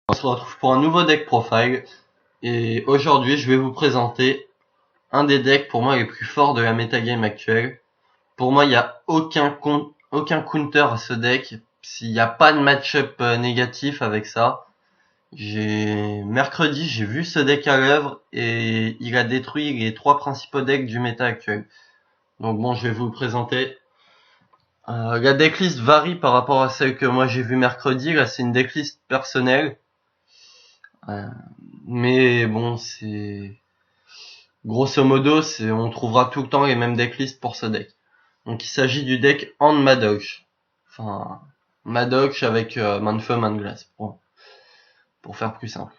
On se retrouve pour un nouveau deck profile et aujourd'hui je vais vous présenter un des decks pour moi les plus forts de la metagame actuelle. Pour moi il n'y a aucun counter à ce deck, s'il n'y a pas de match-up négatif avec ça. Mercredi j'ai vu ce deck à l'œuvre et il a détruit les 3 principaux decks du méta actuel. Donc bon, je vais vous le présenter. La decklist varie par rapport à celle que moi j'ai vue mercredi. Là c'est une decklist personnelle. Mais bon, c'est grosso modo, on trouvera tout le temps les mêmes decklists pour ce deck. Donc il s'agit du deck Hand Madoc. Enfin, Madoc avec main de feu, main de glace, pour faire plus simple.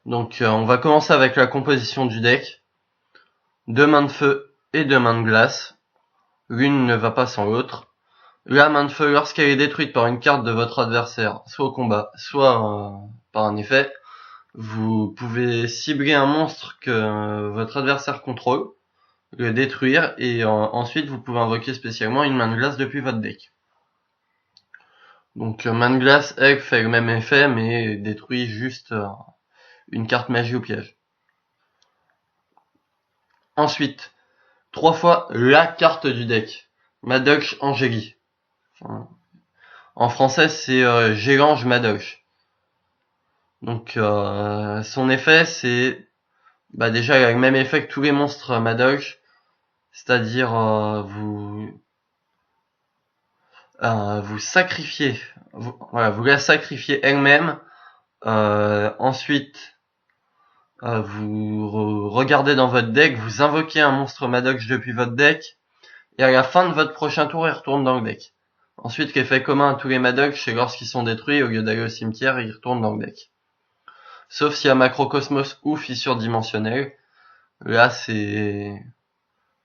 Donc on va commencer avec la composition du deck. 2 mains de feu et 2 mains de glace. L'une ne va pas sans l'autre. La main de feu, lorsqu'elle est détruite par une carte de votre adversaire, soit au combat, soit par un effet, vous pouvez cibler un monstre que votre adversaire contrôle, le détruire, et ensuite vous pouvez invoquer spécialement une main de glace depuis votre deck. Donc main de glace, elle fait le même effet, mais détruit juste une carte magie au piège. Ensuite, 3 fois la carte du deck, Madoc Angélie. Enfin, en français c'est Gélange Madoc. Donc son effet c'est déjà il a le même effet que tous les monstres Madoc, c'est-à-dire vous sacrifiez, vous la sacrifiez elle-même. Ensuite, vous regardez dans votre deck, vous invoquez un monstre Madoc depuis votre deck, et à la fin de votre prochain tour, il retourne dans le deck. Ensuite, l'effet commun à tous les Madoc, c'est lorsqu'ils sont détruits, au lieu d'aller au cimetière, ils retournent dans le deck. Sauf s'il y a Macrocosmos ou Fissure Dimensionnelle. Là, les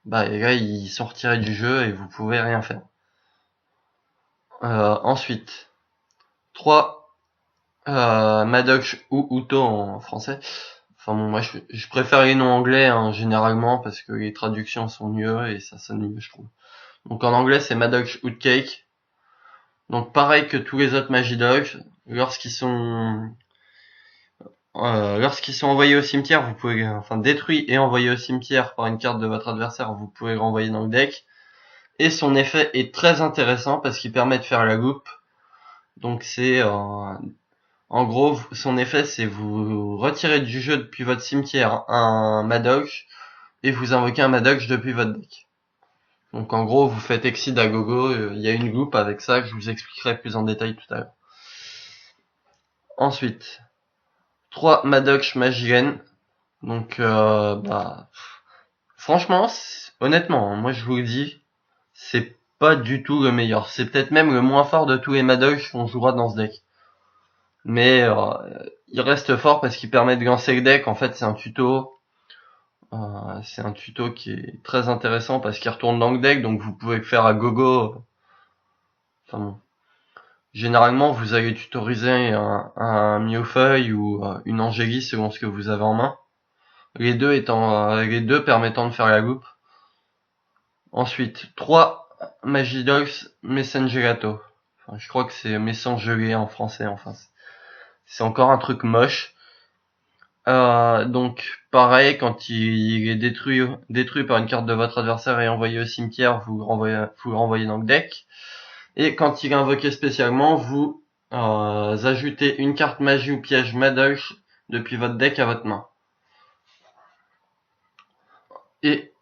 gars, ils sont retirés du jeu et vous pouvez rien faire. Ensuite, 3 Madoc ou Uto en français. Enfin bon, moi je préfère les noms anglais généralement parce que les traductions sont mieux et ça sonne mieux, je trouve. Donc en anglais c'est Madoc Hootcake. Donc pareil que tous les autres Magidogs, lorsqu'ils sont envoyés au cimetière, vous pouvez détruits et envoyés au cimetière par une carte de votre adversaire, vous pouvez le renvoyer dans le deck. Et son effet est très intéressant parce qu'il permet de faire la loupe. Donc c'est en gros, son effet c'est vous retirez du jeu depuis votre cimetière un Madoc et vous invoquez un Madoc depuis votre deck. Donc en gros, vous faites Exceed à gogo, il y a une loupe avec ça que je vous expliquerai plus en détail tout à l'heure. Ensuite, 3 Madoc Magiren. Donc franchement, honnêtement, moi je vous le dis, c'est pas du tout le meilleur. C'est peut-être même le moins fort de tous les Madoc qu'on jouera dans ce deck. Mais il reste fort parce qu'il permet de lancer le deck. En fait, c'est un tuto. C'est un tuto qui est très intéressant parce qu'il retourne dans le deck, donc vous pouvez le faire à gogo. Enfin bon. Généralement, vous allez tutoriser un Millefeuille ou une Angélie selon ce que vous avez en main. Les deux permettant de faire la loupe. Ensuite, 3 Magidogs Messengerato. Enfin, je crois que c'est Messengelé en français. Enfin, c'est encore un truc moche. Donc pareil, quand il est détruit par une carte de votre adversaire et envoyé au cimetière, vous le renvoyez dans le deck. Et quand il est invoqué spécialement, vous ajoutez une carte magie ou piège Madoc depuis votre deck à votre main. Et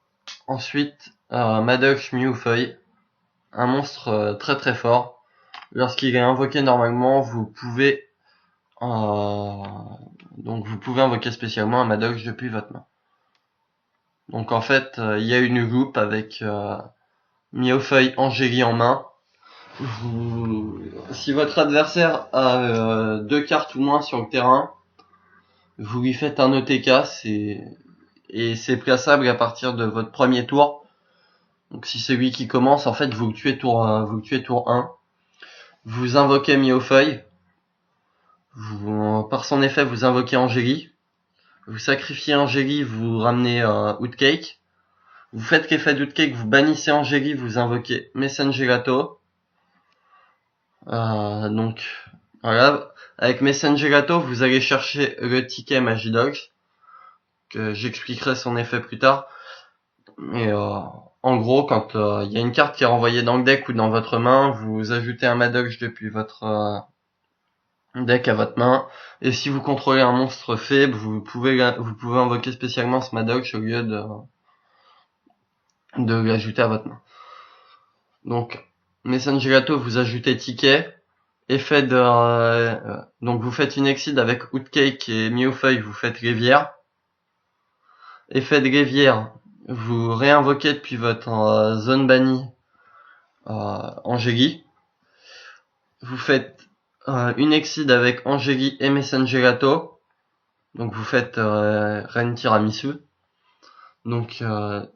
ensuite, Madoc Millefeuille, un monstre très très fort. Lorsqu'il est invoqué normalement, vous pouvez invoquer spécialement un Madoc depuis votre main. Donc en fait, il y a une loupe avec Millefeuille Angélie en main. Si votre adversaire a 2 cartes ou moins sur le terrain, vous lui faites un OTK, et c'est plaçable à partir de votre premier tour. Donc si c'est lui qui commence, en fait, vous le tuez tour 1. Vous invoquez Millefeuille. Par son effet, vous invoquez Angélie. Vous sacrifiez Angélie, vous ramenez Hootcake. Vous faites l'effet d'Hootcake, vous bannissez Angélie, vous invoquez Messengerato. Donc Voilà. Avec Messengerato, vous allez chercher le ticket Magidogs, que j'expliquerai son effet plus tard. Mais en gros, quand il y a une carte qui est renvoyée dans le deck ou dans votre main, vous ajoutez un Madog depuis votre deck à votre main. Et si vous contrôlez un monstre faible, vous pouvez invoquer spécialement ce Madog au lieu de l'ajouter à votre main. Donc, Messengerato, vous ajoutez ticket. Effet de donc vous faites une exide avec Outcake et Miofeuille, vous faites rivière. Effet de rivière, vous réinvoquez depuis votre zone bannie Angélie. Vous faites une exide avec Angélie et Messengerato. Donc vous faites Reine Tiramisu. Donc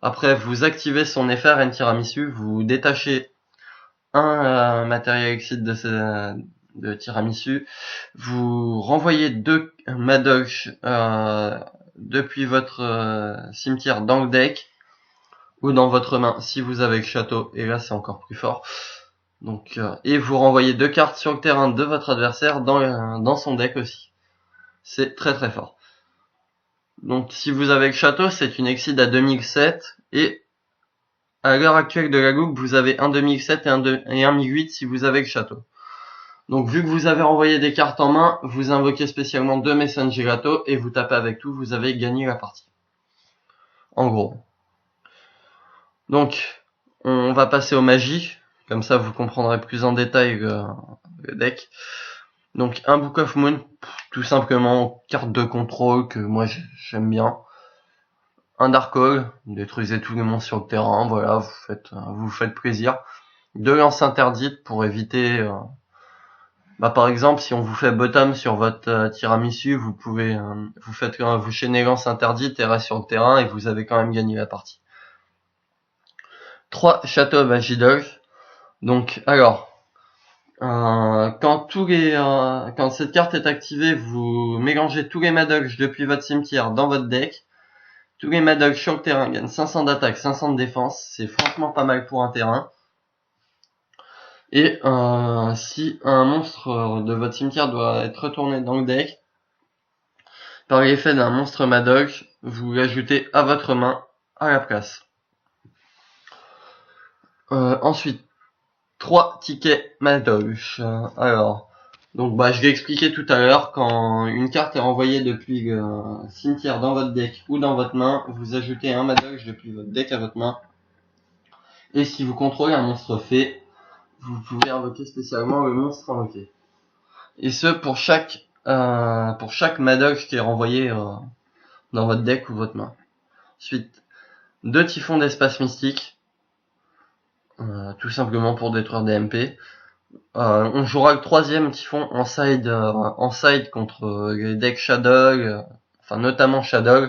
après vous activez son effet Reine Tiramisu, vous détachez un matériel exide de Tiramisu, vous renvoyez 2 Madoc depuis votre cimetière dans le deck ou dans votre main si vous avez le château, et là c'est encore plus fort. Donc et vous renvoyez 2 cartes sur le terrain de votre adversaire dans son deck aussi. C'est très très fort. Donc si vous avez le château, c'est une exide à 2007 et à l'heure actuelle de la loupe, vous avez un 2007 et un 1008 si vous avez le château. Donc vu que vous avez renvoyé des cartes en main, vous invoquez spécialement 2 Messengerato et vous tapez avec tout, vous avez gagné la partie. En gros. Donc, on va passer aux magies. Comme ça, vous comprendrez plus en détail le deck. Donc, un Book of Moon, tout simplement, carte de contrôle que moi j'aime bien. Un Dark Hole, détruisez tous les monstres sur le terrain, voilà, vous faites plaisir. 2 lances interdites pour éviter... par exemple, si on vous fait bottom sur votre tiramisu, vous pouvez, vous chaînez lance interdite et reste sur le terrain et vous avez quand même gagné la partie. 3 Château Magidogs. Donc, alors, quand cette carte est activée, vous mélangez tous les Madogs depuis votre cimetière dans votre deck. Tous les Madogs sur le terrain gagnent 500 d'attaque, 500 de défense. C'est franchement pas mal pour un terrain. Et si un monstre de votre cimetière doit être retourné dans le deck, par l'effet d'un monstre Madog, vous l'ajoutez à votre main à la place. Ensuite, 3 tickets Madog. Alors, donc je l'ai expliqué tout à l'heure, quand une carte est renvoyée depuis le cimetière dans votre deck ou dans votre main, vous ajoutez un Madog depuis votre deck à votre main. Et si vous contrôlez un monstre fée, vous pouvez invoquer spécialement le monstre invoqué. Et ce pour chaque Madog qui est renvoyé dans votre deck ou votre main. Ensuite, 2 typhons d'espace mystique, tout simplement pour détruire des MP. On jouera le 3e typhon en side contre les decks Shadow, enfin notamment Shadow,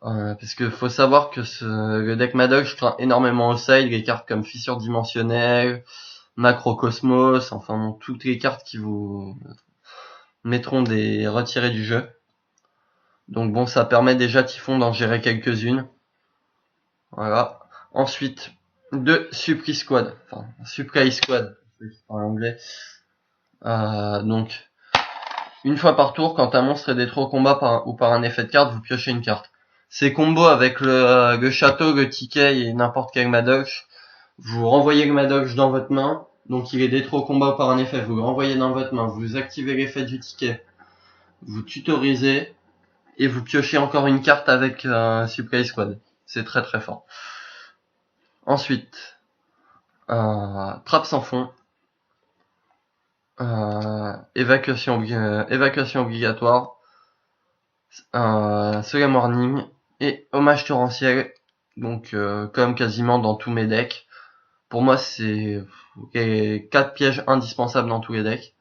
parce que faut savoir que le deck Madog craint énormément au side les cartes comme Fissure Dimensionnelle, Macrocosmos, enfin bon, toutes les cartes qui vous mettront des retirés du jeu. Donc bon, ça permet déjà Typhon d'en gérer quelques-unes. Voilà. Ensuite, 2 Supply Squad, enfin Supply Squad en anglais. Donc, une fois par tour, quand un monstre est détruit au combat ou par un effet de carte, vous piochez une carte. Ces combos avec le château, le ticket et n'importe quel Madoc, vous renvoyez le Madoc dans votre main, donc il est détruit au combat par un effet, vous le renvoyez dans votre main, vous activez l'effet du ticket, vous tutorisez, et vous piochez encore une carte avec Supply Squad. C'est très très fort. Ensuite, Trappe sans fond, évacuation obligatoire, Solemn Warning et Hommage torrentiel, donc comme quasiment dans tous mes decks. Pour moi, c'est 4 pièges indispensables dans tous les decks.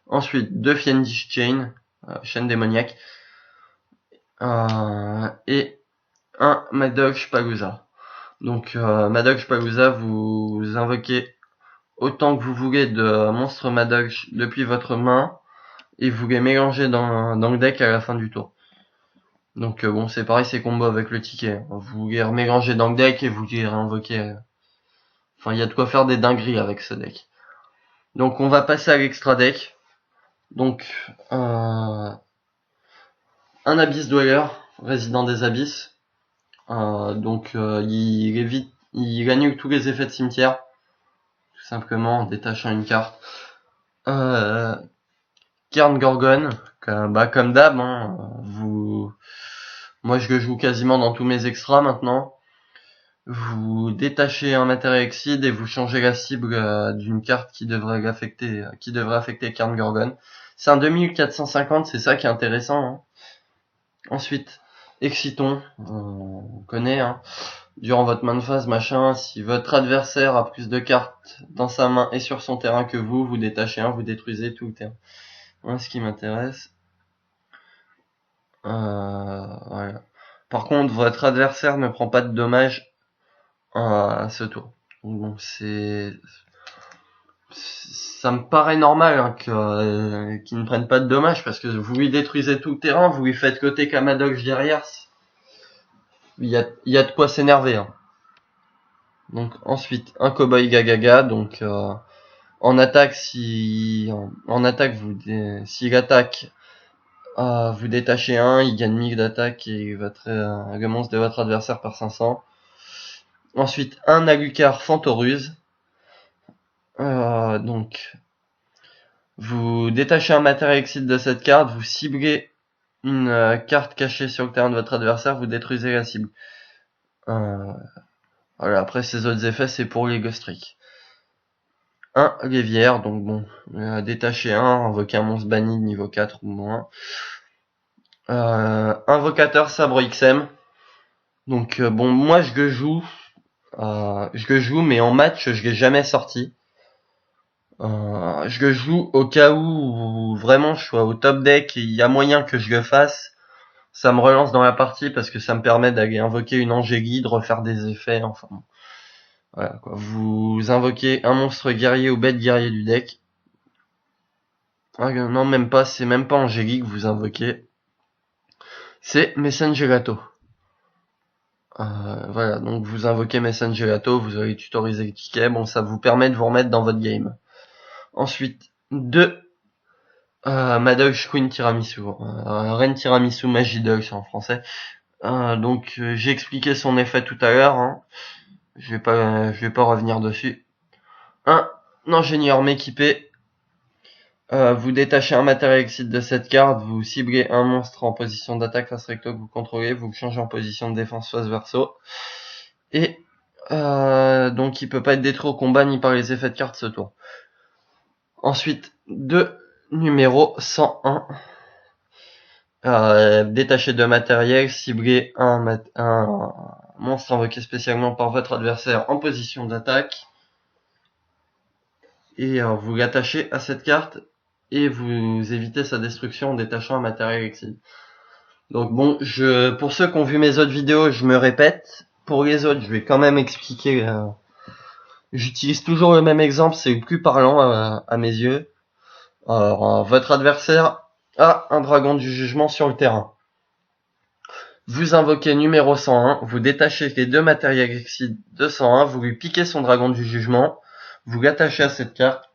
Ensuite, 2 Fiendish Chain, chaîne démoniaque, et un Madog Palooza. Donc Madog Palooza, vous invoquez autant que vous voulez de monstres Madog depuis votre main et vous les mélangez dans le deck à la fin du tour. Donc bon, c'est pareil, c'est combo avec le ticket. Vous les mélangez dans le deck et vous les réinvoquez. Enfin, il y a de quoi faire des dingueries avec ce deck. Donc on va passer à l'extra deck. Donc, un Abyss Dweller, résident des abysses. Il annule tous les effets de cimetière, tout simplement en détachant une carte. Cairn Gorgon, comme d'hab, hein, moi je le joue quasiment dans tous mes extras maintenant. Vous détachez un matériel Exceed et vous changez la cible d'une carte qui devrait affecter Cairn Gorgon. C'est un 2450, c'est ça qui est intéressant. Hein. Ensuite, Exciton, on connaît, hein. Durant votre main de phase, machin, si votre adversaire a plus de cartes dans sa main et sur son terrain que vous détachez un, vous détruisez tout le terrain. Voilà ce qui m'intéresse. Voilà. Par contre, votre adversaire ne prend pas de dommages à ce tour. Donc bon, ça me paraît normal hein, qu'il ne prenne pas de dommages parce que vous lui détruisez tout le terrain, vous lui faites côté Kamadox derrière. Il y a de quoi s'énerver. Hein. Donc ensuite un Cowboy Gagaga. Donc en attaque s'il attaque, vous détachez un, il gagne 1000 d'attaque et le monstre de votre adversaire par 500. Ensuite un Alucard Fantoruse. Donc vous détachez un matériel Exceed de cette carte, vous ciblez une carte cachée sur le terrain de votre adversaire, vous détruisez la cible. Voilà, après ces autres effets c'est pour les Ghost Trick. Un Lévière, donc bon, détacher un, invoquer un monstre banni de niveau 4 ou moins. Invocateur Sabre XM. Donc bon, moi je le joue, mais en match je l'ai jamais sorti. Je le joue au cas où vraiment je sois au top deck et il y a moyen que je le fasse. Ça me relance dans la partie parce que ça me permet d'aller invoquer une Angélide, refaire des effets, enfin bon. Voilà quoi. Vous invoquez un monstre guerrier ou bête guerrier du deck. Non, même pas, c'est même pas Angélique que vous invoquez. C'est Messengelato. Voilà, donc vous invoquez Messengelato, vous allez tutoriser le ticket, bon ça vous permet de vous remettre dans votre game. Ensuite, 2 Madox Queen Tiramisu, Reine Tiramisu Magidox en français. Donc j'ai expliqué son effet tout à l'heure, hein. Je vais pas revenir dessus. Un ingénieur m'équipé. Vous détachez un matériel Exceed de cette carte, vous ciblez un monstre en position d'attaque face recto que vous contrôlez, vous le changez en position de défense face verso. Et donc il peut pas être détruit au combat ni par les effets de carte ce tour. Ensuite, 2 numéro 101. Détacher de matériel, cibler un monstre invoqué spécialement par votre adversaire en position d'attaque. Et vous l'attachez à cette carte et vous évitez sa destruction en détachant un matériel Exceed. Donc bon, pour ceux qui ont vu mes autres vidéos, je me répète. Pour les autres, je vais quand même expliquer. J'utilise toujours le même exemple, c'est le plus parlant à mes yeux. Alors, votre adversaire a un dragon du jugement sur le terrain. Vous invoquez numéro 101, vous détachez les 2 matériels Exceed de 101, vous lui piquez son dragon du jugement, vous l'attachez à cette carte.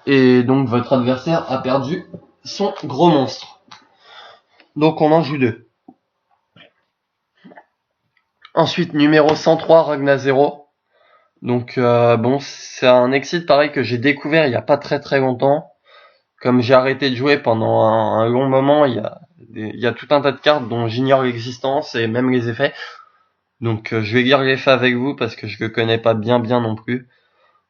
Et donc votre adversaire a perdu son gros monstre. Donc on en joue 2. Ensuite numéro 103 Ragna 0. Donc bon, c'est un Exceed pareil que j'ai découvert il y a pas très longtemps. Comme j'ai arrêté de jouer pendant un long moment, il y a tout un tas de cartes dont j'ignore l'existence et même les effets. Donc je vais lire l'effet avec vous parce que je le connais pas bien non plus.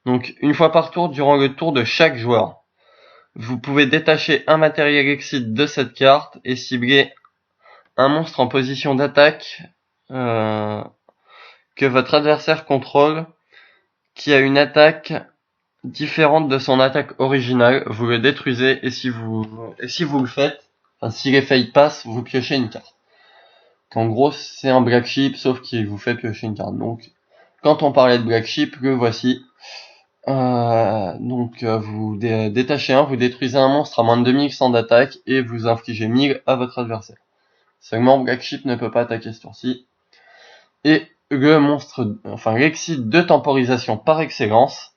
Donc une fois par tour, durant le tour de chaque joueur, vous pouvez détacher un matériel Exceed de cette carte et cibler un monstre en position d'attaque que votre adversaire contrôle, qui a une attaque différente de son attaque originale. Vous le détruisez et si vous le faites, enfin si l'effet passe, vous piochez une carte. En gros, c'est un Black Sheep sauf qu'il vous fait piocher une carte. Donc, quand on parlait de Black Sheep, le voici. Vous détachez un, vous détruisez un monstre à moins de 2100 d'attaque et vous infligez 1000 à votre adversaire. Seulement Black Sheep ne peut pas attaquer ce tour-ci. Et le monstre, enfin l'Exceed de temporisation par excellence.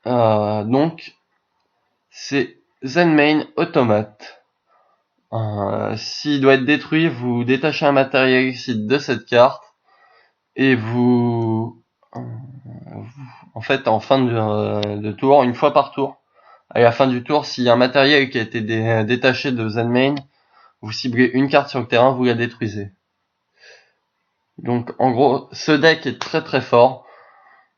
Donc c'est Zenmain Automate. S'il doit être détruit, vous détachez un matériel illicite de cette carte et en fait, en fin de tour, une fois par tour, à la fin du tour, s'il y a un matériel qui a été détaché de Zenmain, vous ciblez une carte sur le terrain, vous la détruisez. Donc en gros, ce deck est très très fort.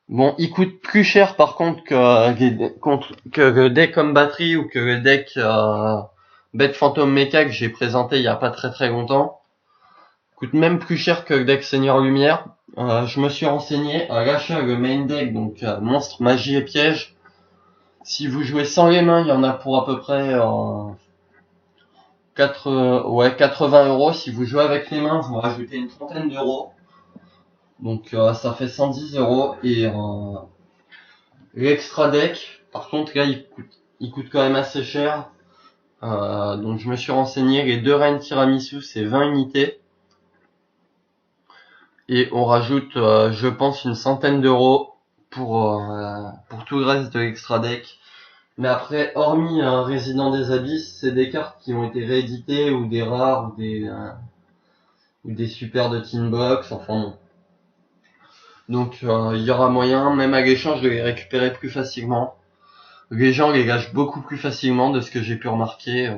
Bon, il coûte plus cher par contre que le deck comme batterie ou que le deck Bête Phantom Mecha que j'ai présenté il y a pas très très longtemps. Il coûte même plus cher que le deck Seigneur Lumière. Je me suis renseigné à l'achat le main deck, donc monstre, magie et piège. Si vous jouez sans les mains, il y en a pour à peu près 80 euros. Si vous jouez avec les mains, vous rajoutez une trentaine d'euros. Donc ça fait 110 euros. Et l'extra deck, par contre là il coûte quand même assez cher. Donc je me suis renseigné, les deux reines tiramisu c'est 20 unités. Et on rajoute je pense une centaine d'euros pour tout le reste de l'extra deck. Mais après, hormis Résident des Abysses, c'est des cartes qui ont été rééditées ou des rares ou des super de Tinbox, enfin bon. Donc il y aura moyen, même à l'échange, de les récupérer plus facilement. Les gens les lâchent beaucoup plus facilement de ce que j'ai pu remarquer.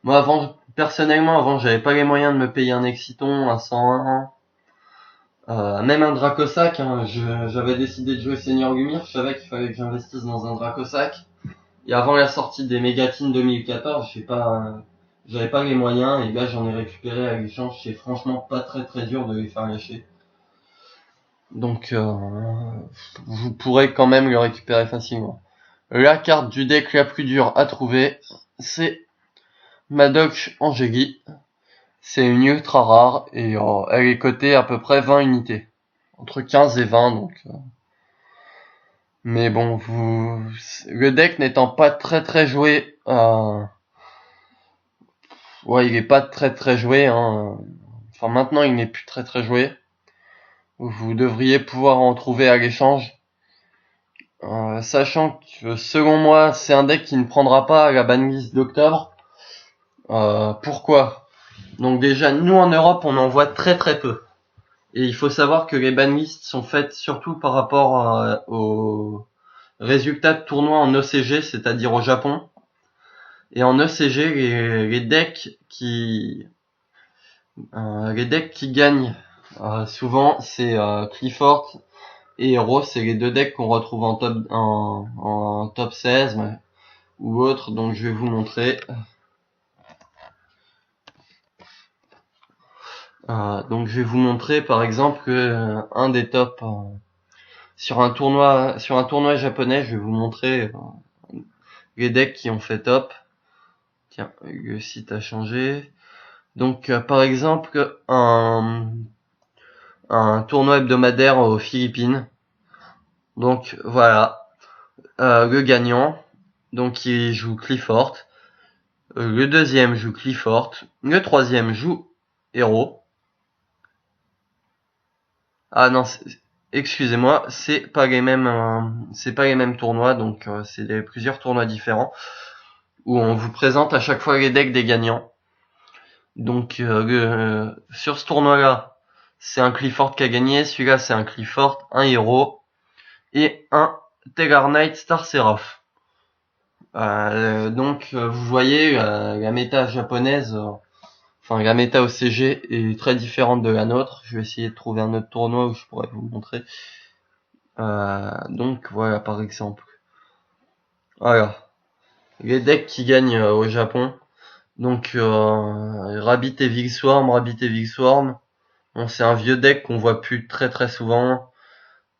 Moi personnellement avant j'avais pas les moyens de me payer un Exciton, un 101, même un Dracosac, hein. J'avais décidé de jouer Seigneur Lumière, je savais qu'il fallait que j'investisse dans un Dracosac. Et avant la sortie des Mégatines 2014, j'avais pas les moyens, et là j'en ai récupéré à l'échange, c'est franchement pas très très dur de les faire lâcher. Donc vous pourrez quand même le récupérer facilement. La carte du deck la plus dure à trouver, c'est Madoc Angeli. C'est une ultra rare et elle est cotée à peu près 20 unités. Entre 15 et 20 donc. Mais bon, le deck n'étant pas très très joué, ouais, il est pas très très joué, hein. Enfin, maintenant, il n'est plus très très joué. Vous devriez pouvoir en trouver à l'échange. Sachant que, selon moi, c'est un deck qui ne prendra pas la banlist d'octobre. Pourquoi? Donc déjà, nous en Europe, on en voit très très peu. Et il faut savoir que les banlists sont faites surtout par rapport aux résultats de tournois en ECG, c'est-à-dire au Japon. Et en ECG, les decks qui gagnent souvent, c'est Clifford et Hero, c'est les deux decks qu'on retrouve en top 16 ou autre, donc je vais vous montrer. Donc je vais vous montrer par exemple que un des tops sur un tournoi japonais, je vais vous montrer les decks qui ont fait top. Tiens, le site a changé. Donc par exemple un tournoi hebdomadaire aux Philippines. Donc voilà, le gagnant, donc il joue Clifford, le deuxième joue Clifford, le troisième joue Hero. Ah non, excusez-moi, c'est pas les mêmes tournois, donc c'est plusieurs tournois différents où on vous présente à chaque fois les decks des gagnants. Donc sur ce tournoi-là, c'est un Clifford qui a gagné, celui-là c'est un Clifford, un Hero et un Tegar Knight Star Seraph. Donc vous voyez la méta japonaise, enfin la méta OCG est très différente de la nôtre. Je vais essayer de trouver un autre tournoi où je pourrais vous montrer. Donc voilà par exemple. Voilà. Les decks qui gagnent au Japon. Donc Rabbit et Vigswarm. Bon, c'est un vieux deck qu'on voit plus très très souvent.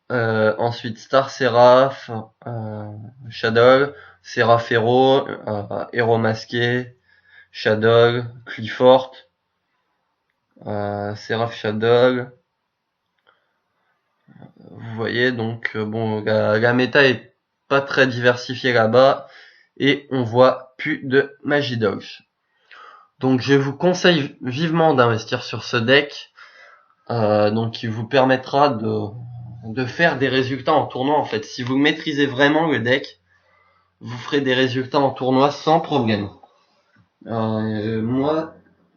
Ensuite Star Seraph, Shadow, Seraph Hero, Hero Masqué, Shadow, Clifford, Seraph Shadow. Vous voyez donc bon la méta est pas très diversifiée là-bas et on voit plus de Magidogs. Donc je vous conseille vivement d'investir sur ce deck, donc qui vous permettra de faire des résultats en tournoi en fait. Si vous maîtrisez vraiment le deck, vous ferez des résultats en tournoi sans problème. Moi,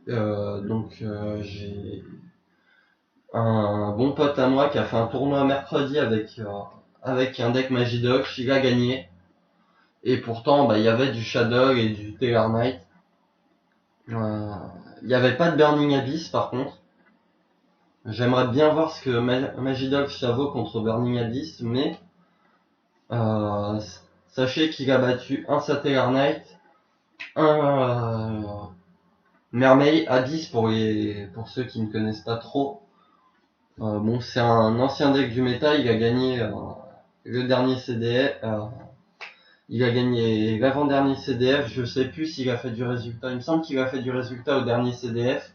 j'ai un bon pote à moi qui a fait un tournoi mercredi avec un deck Magidox, il a gagné. Et pourtant, il y avait du Shadow et du Taylor Knight. Il n'y avait pas de Burning Abyss par contre. J'aimerais bien voir ce que Magidox ça vaut contre Burning Abyss, mais sachez qu'il a battu un Satellar Knight, un Mermaid Abyss pour ceux qui ne connaissent pas trop. Bon, c'est un ancien deck du méta, il a gagné le dernier CDF. Il a gagné l'avant-dernier CDF, je sais plus s'il a fait du résultat. Il me semble qu'il a fait du résultat au dernier CDF.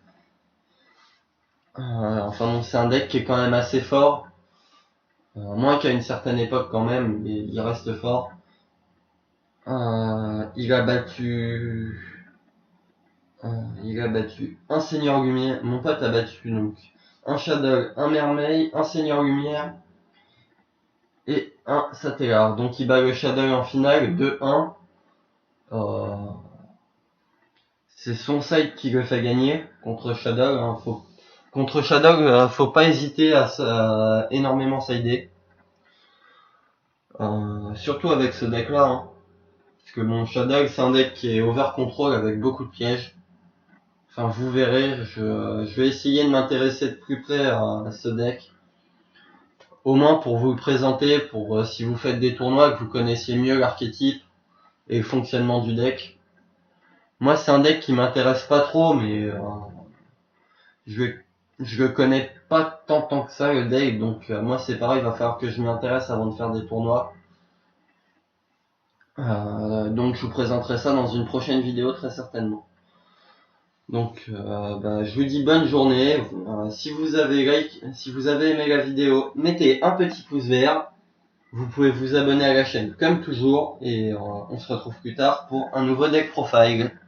Enfin bon, c'est un deck qui est quand même assez fort. Moins qu'à une certaine époque quand même, mais il reste fort. Il a battu un Seigneur Lumière. Mon pote a battu donc un Shadow, un Mermaid, un Seigneur Lumière et un Satellar. Donc il bat le Shadow en finale 2-1. C'est son side qui le fait gagner contre Shadow. Hein. Contre Shadow, faut pas hésiter à énormément sider. Surtout avec ce deck là. Hein. Parce que bon, Shadow c'est un deck qui est over control avec beaucoup de pièges. Enfin, vous verrez, je vais essayer de m'intéresser de plus près à ce deck. Au moins pour vous le présenter, pour si vous faites des tournois, que vous connaissiez mieux l'archétype et le fonctionnement du deck. Moi, c'est un deck qui m'intéresse pas trop, mais je le connais pas tant que ça, le deck. Donc moi, c'est pareil, il va falloir que je m'y intéresse avant de faire des tournois. Donc je vous présenterai ça dans une prochaine vidéo très certainement. Donc je vous dis bonne journée. Si vous avez aimé la vidéo, mettez un petit pouce vert. Vous pouvez vous abonner à la chaîne comme toujours et on se retrouve plus tard pour un nouveau deck profile.